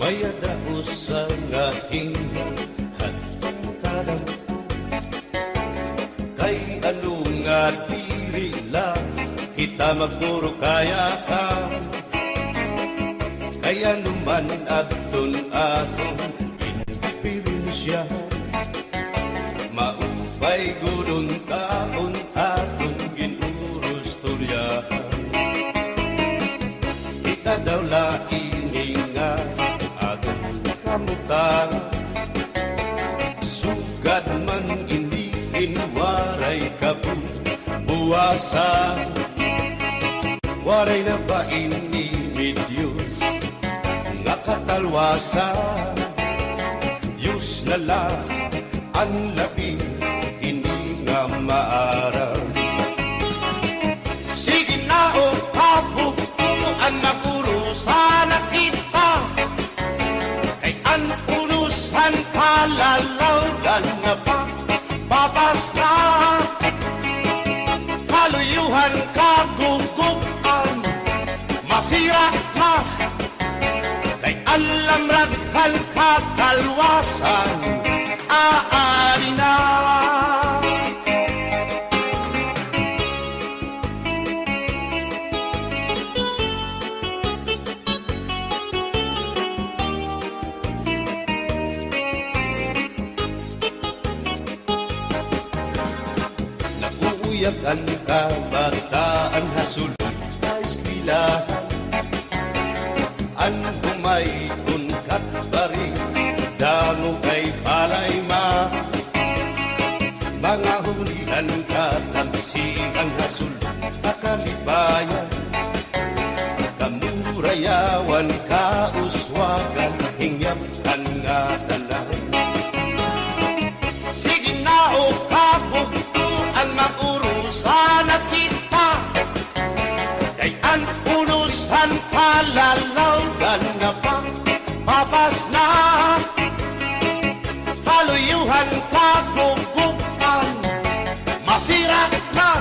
mayada usa nga hingan hadtong kadang kay ano nga diri lang kita magturo kaya ka kaya numan adton aton inipirinsya maupay gudon taon aton ginurus tulyahan kita daw laing nga aton kamutangan sugad man iniin waray kabuwasan waray na ba ini Diyos nga katalwasan Diyos na lang ang labing hindi nga maaraw sige na o kabuktuan magurusan na kita kay ang unusan kalalawdan nga babas na kaluyuhan kagugupan masira ka kay alam raghal kakalwasan aari na naguuyak ang kabataan hasulod sa eskwelahan an humay unkat bari dango kay palay mga hulihan katamsihan hasul akalibayan kamurayawan kauswagan hingyapkan nga tanan sige na o kabuktuan magurusan na kita kay ang unusan palalawgan nga papas na kaluyuhan kagugupan masira na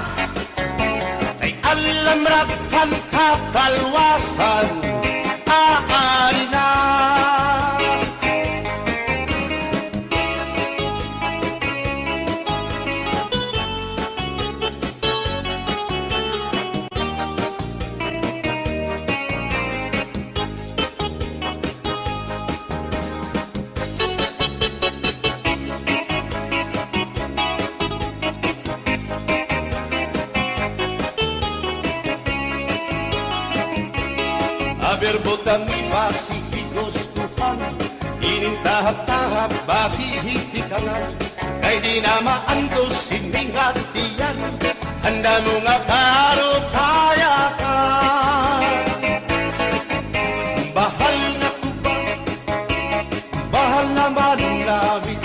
kay alam raghal kakalwasan aari na berbotang basi higustuhan inintahap-tahap basi hitikanan kay di na maantos sining hatiyan handa mo nga karupayakan bahal na kubang bahal naman labit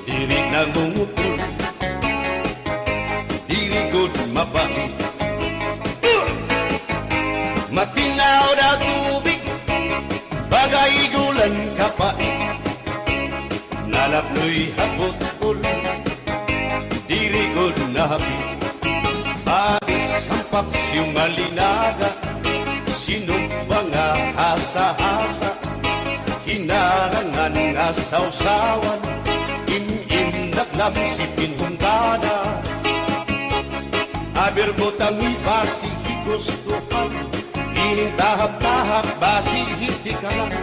diri nang bumutol diri good mabait matinaw na tubig, bagay gulan kapait. Nalapnoy hapot-pul, dirigod na hapit. Agis ang paksyong malinaga, sinumpa nga hasa-hasa. Hinarangan nga sausawan, im-im naglamsipin hundana. Aber botang ibasi higustuhan, tahap-tahap basi hindi ka lang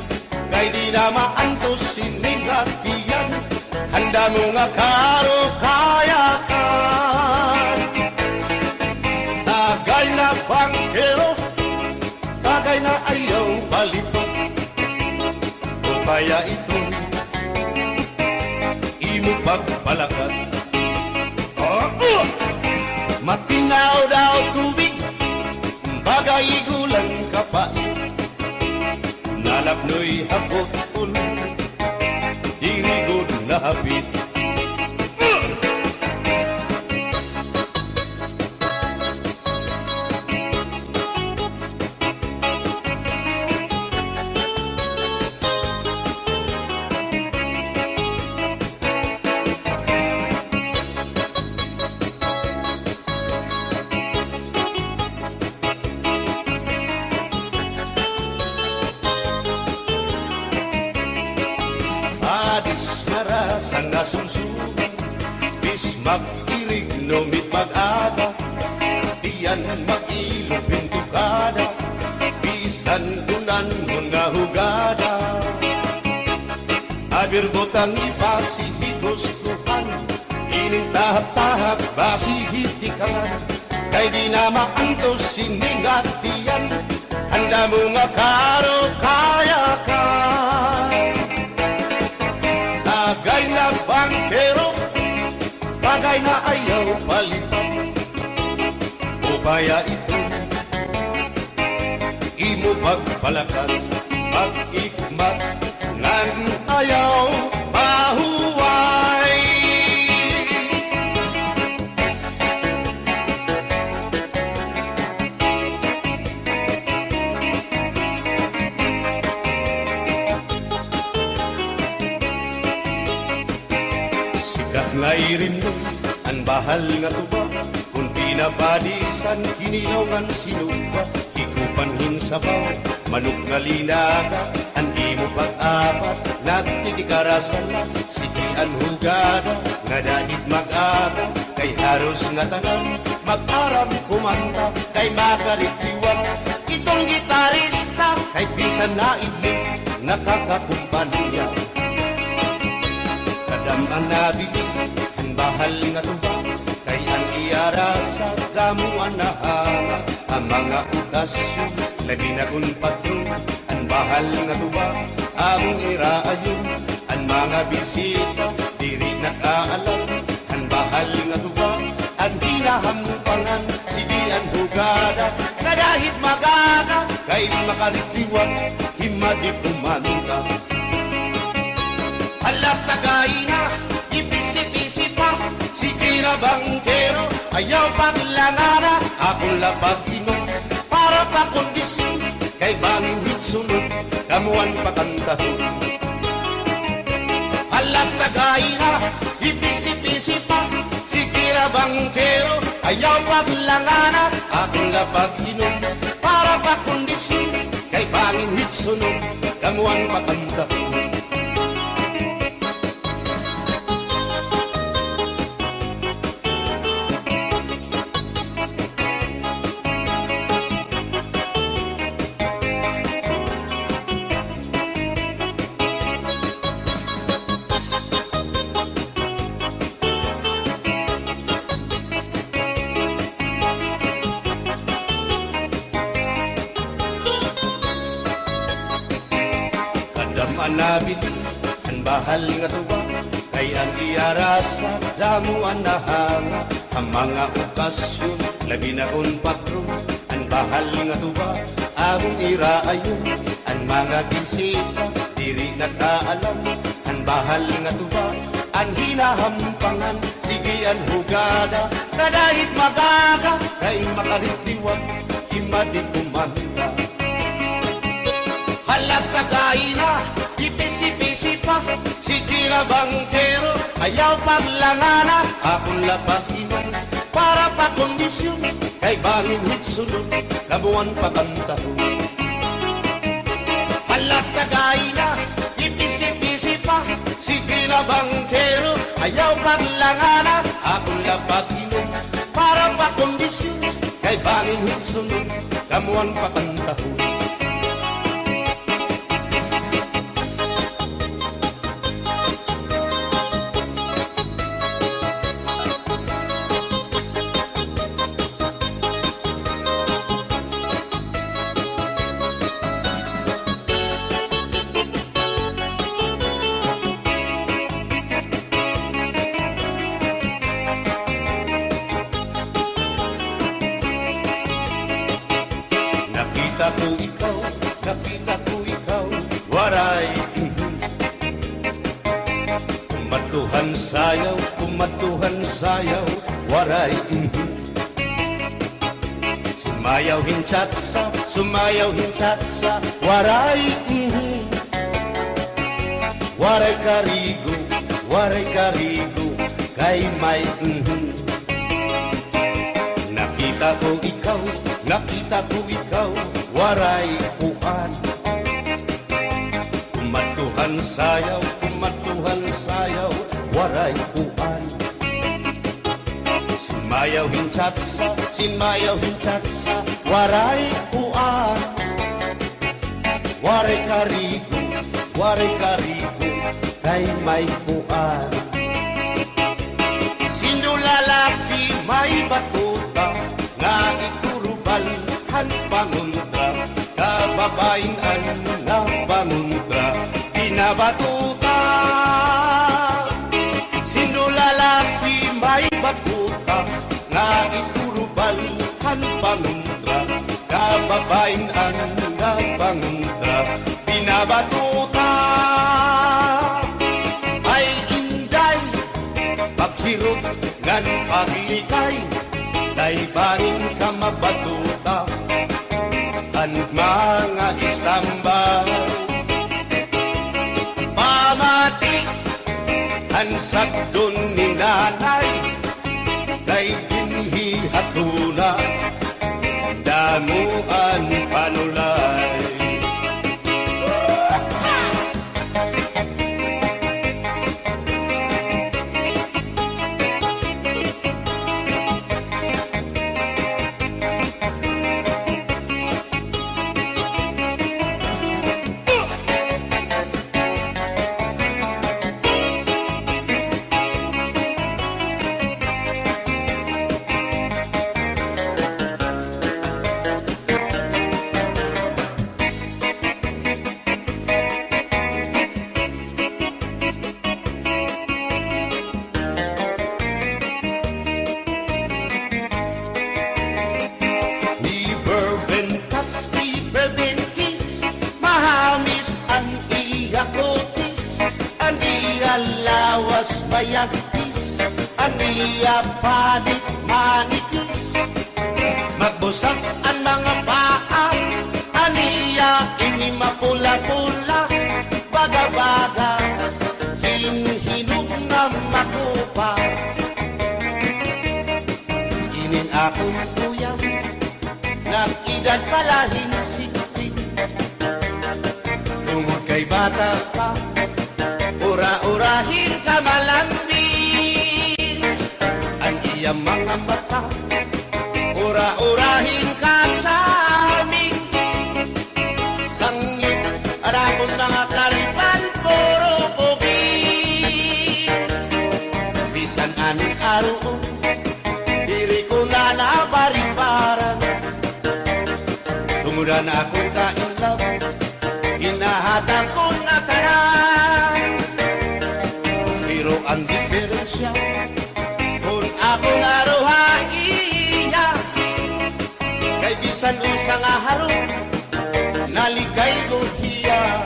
kay di na maantos sining hatiyan handa mo nga karukayakan tagay na bangkero tagay na ayaw balipot o kaya ito imo pagpalakat matinaw daw tubig bagay gulang kapait nalapnoy hapot-pul dirigod na hapit mag-irig lumit mag-aga, diyan mag-ilog pintukada, bisan dunan mo na hugada. Abirgot ang ibasi higustuhan, ining tahap-tahap basi hitikan, kay di na maantos siningat diyan, handa mo makaro kaya ka. Tagay na bangkero, bagay na ayaw palipat, o kaya ito imo pagpalakan, pag-ikmat nan ayaw mahuway. Sikat nga irin mo ang bahal nga tuba, kung pinabadisan kinilawan sinuba, hikupanhin sabaw manok nga linaga, andi mo pag-apat nagtitikarasan lang, sikian hugada nga dahit mag-aga, kay haros nga tanan mag-aram kumanta, kay makaritiwan itong gitarista, kay bisan na idlip nakakakumpanya. Kadam-an nabigit ang bahal nga tuba, kay ang iarasa damuan na hanga, ang mga ukasyon labi na kung patron, ang bahal nga tuba among iraayon, ang mga bisita diri nakaalam, ang bahal nga tuba ang hinahampangan, sige ang hugada na dahit magaga, kay makaritiwan himadi kumanta. Alat tagay na, ipisi-pisi pa, sige na bangkero, ayaw paglangana, akong lapag inom, para pa kondisyon, kay bangwit sunod, kamuan pakantahon. Alat tagay na, ipisi-pisi pa, sige na bangkero, ayaw paglangana, akong lapag inom, para pa kondisyon, kay bangwit sunod, kamuan pakantahon. Manabit ang bahal nga tuba, kay ang iarasa damuan na hanga, ang mga okasyon labi na kung patron, ang bahal nga tuba among iraayon, ang mga bisita diri nakaalam, ang bahal nga tuba ang hinahampangan, sige ang hugada na dahit magaga, kay makaritiwan himadi kumanta. Halat tagay na, ipisi-pisi pa, sige na bangkero, ayaw paglangana, akong lapag inom, para pa kondisyon, kay bangin hitsunod, kabuan pa kantahon. Halat tagay na, ipisi-pisi pa, sige na bangkero, ayaw paglangana, akong lapag inom, para pa kondisyon, kay bangin hitsunod, kamuan pa kantahon. Nakita ko ikaw, waray. Kumatuhan sayaw, waray. Sumayaw hinchatsa, waray. Waray karigo, kay may Nakita ko ikaw, waray uan. Kumatuhan sayaw, waray uan. Mayaw hinchatsa, sin mayaw hinchatsa, waray uan. Waray karigo, kay may uan. Sino lalaki may batuta, nga iturubal han panguntra, kababayan na panguntra, pinabatuta. Sino lalaki may batuta, nga iturubal han panguntra, kababayan na panguntra, pinabatuta. Ay inday, paghirot ngan paglikay, daybanin ka mabatuta, ang mga istambay. Pamati, ang sagdon ni nanay, day binhi hatuna, damuan panulay. Lawas bayagtis, aniya panit manitis, magbusag ang mga paa, aniya ini mapula-pula, baga-baga, hinhinog na makupa. Inin akong uyam, nag-edad palahin 60, tungod kay bata pa, ura-urahin ka malambing, ang iyang mga mata, ura-urahin ka saming, sangit, arakon mga karipan, puro pugi. Bisan anong araw, diri ko na nabaribaran, tumudan akong kainlaw, hinahata ko na tanan. Pero ang diferensya, kung ako naruhaiya, kay bisan usang aharo, naligay ko hiya.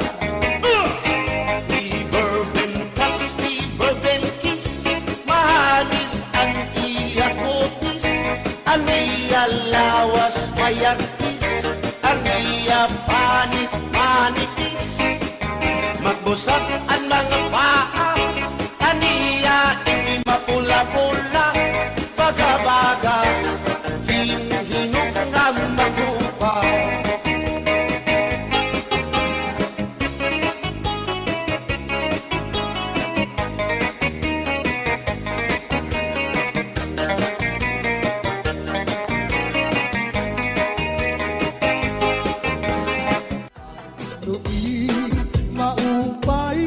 Di bourbon touch, di bourbon kiss, mahalis ang iya kutis, ang iya lawas mayagtis, ang iya panit manitis, magbusag ang mga paa, aniya ini mapula-pula, baga-baga, hinhinog nga magupa. Tu'i maupay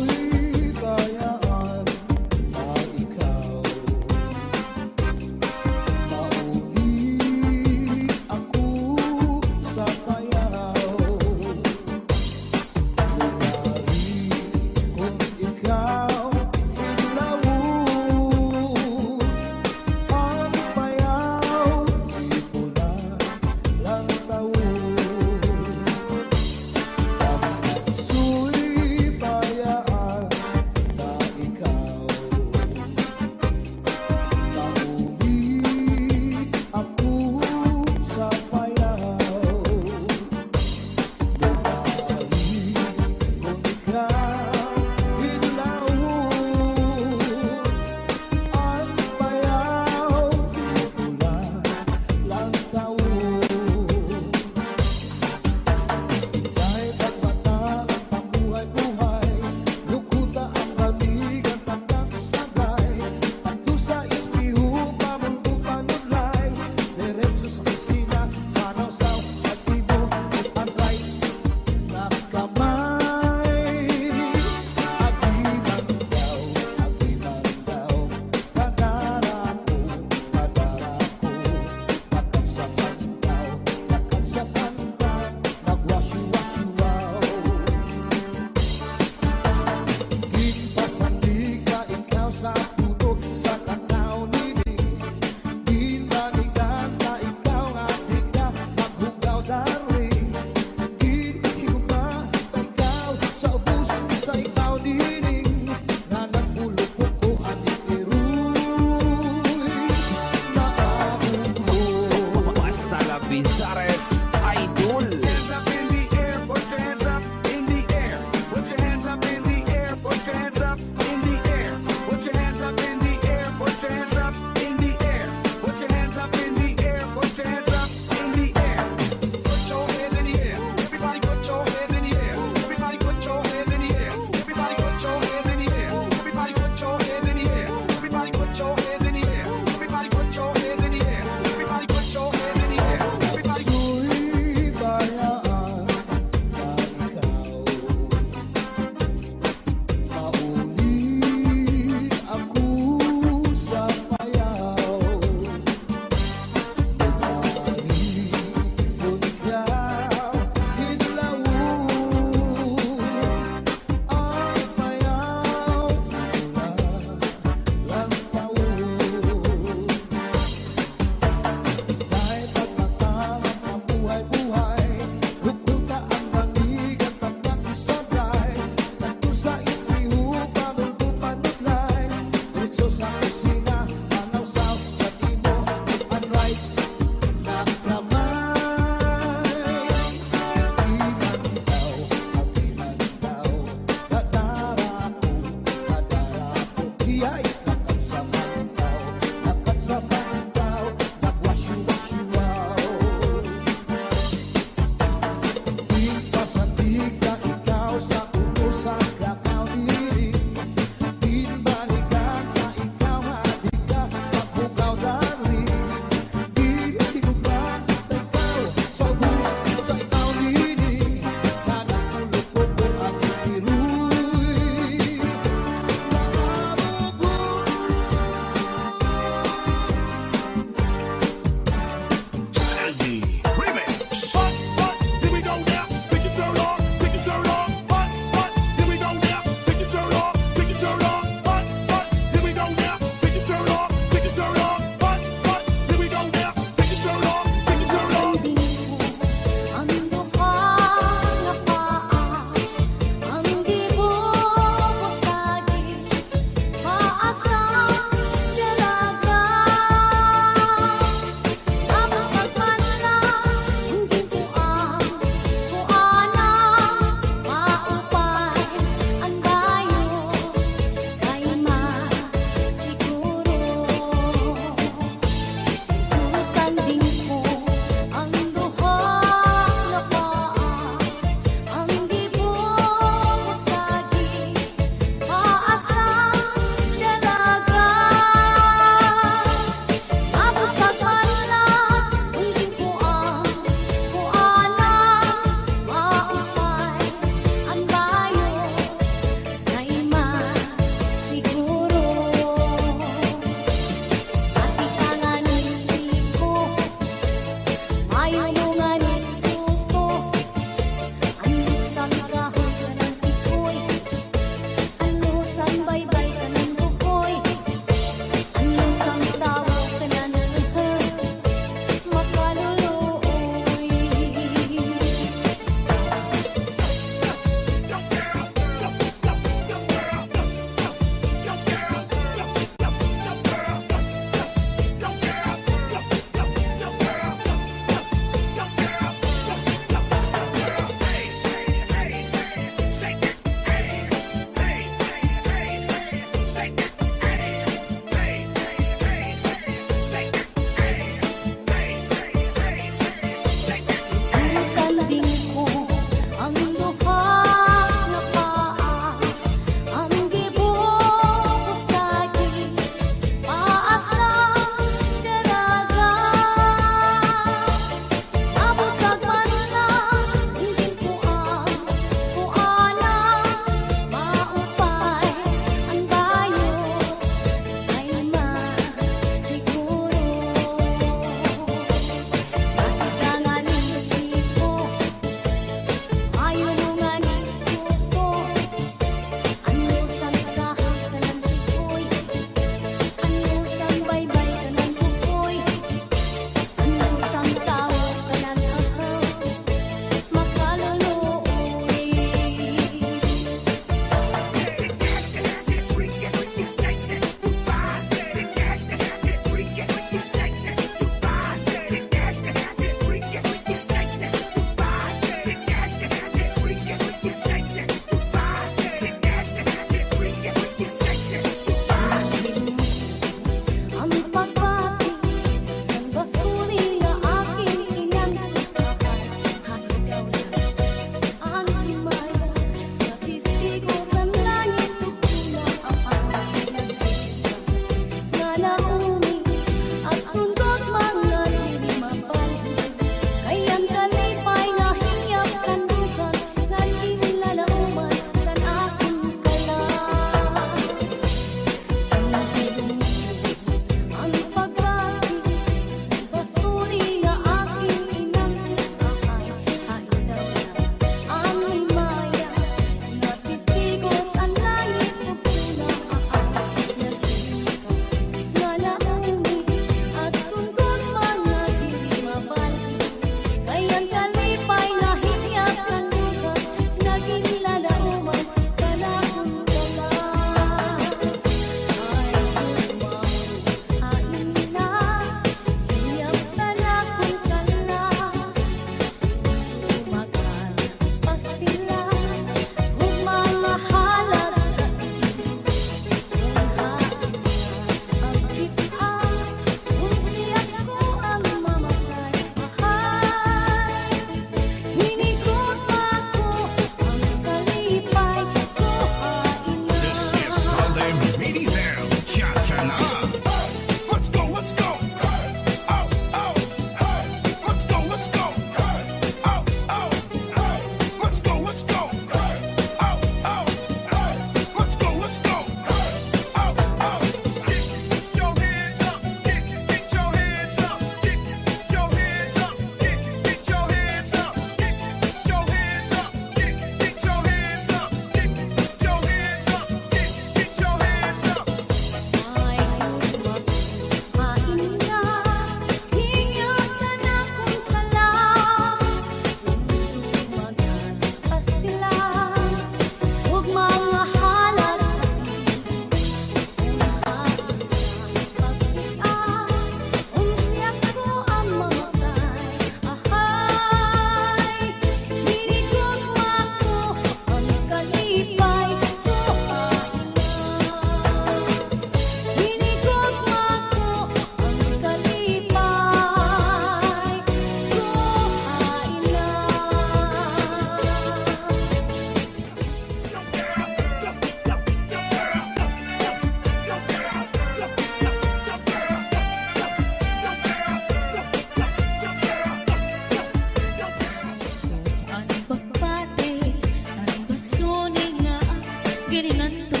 Kini nanto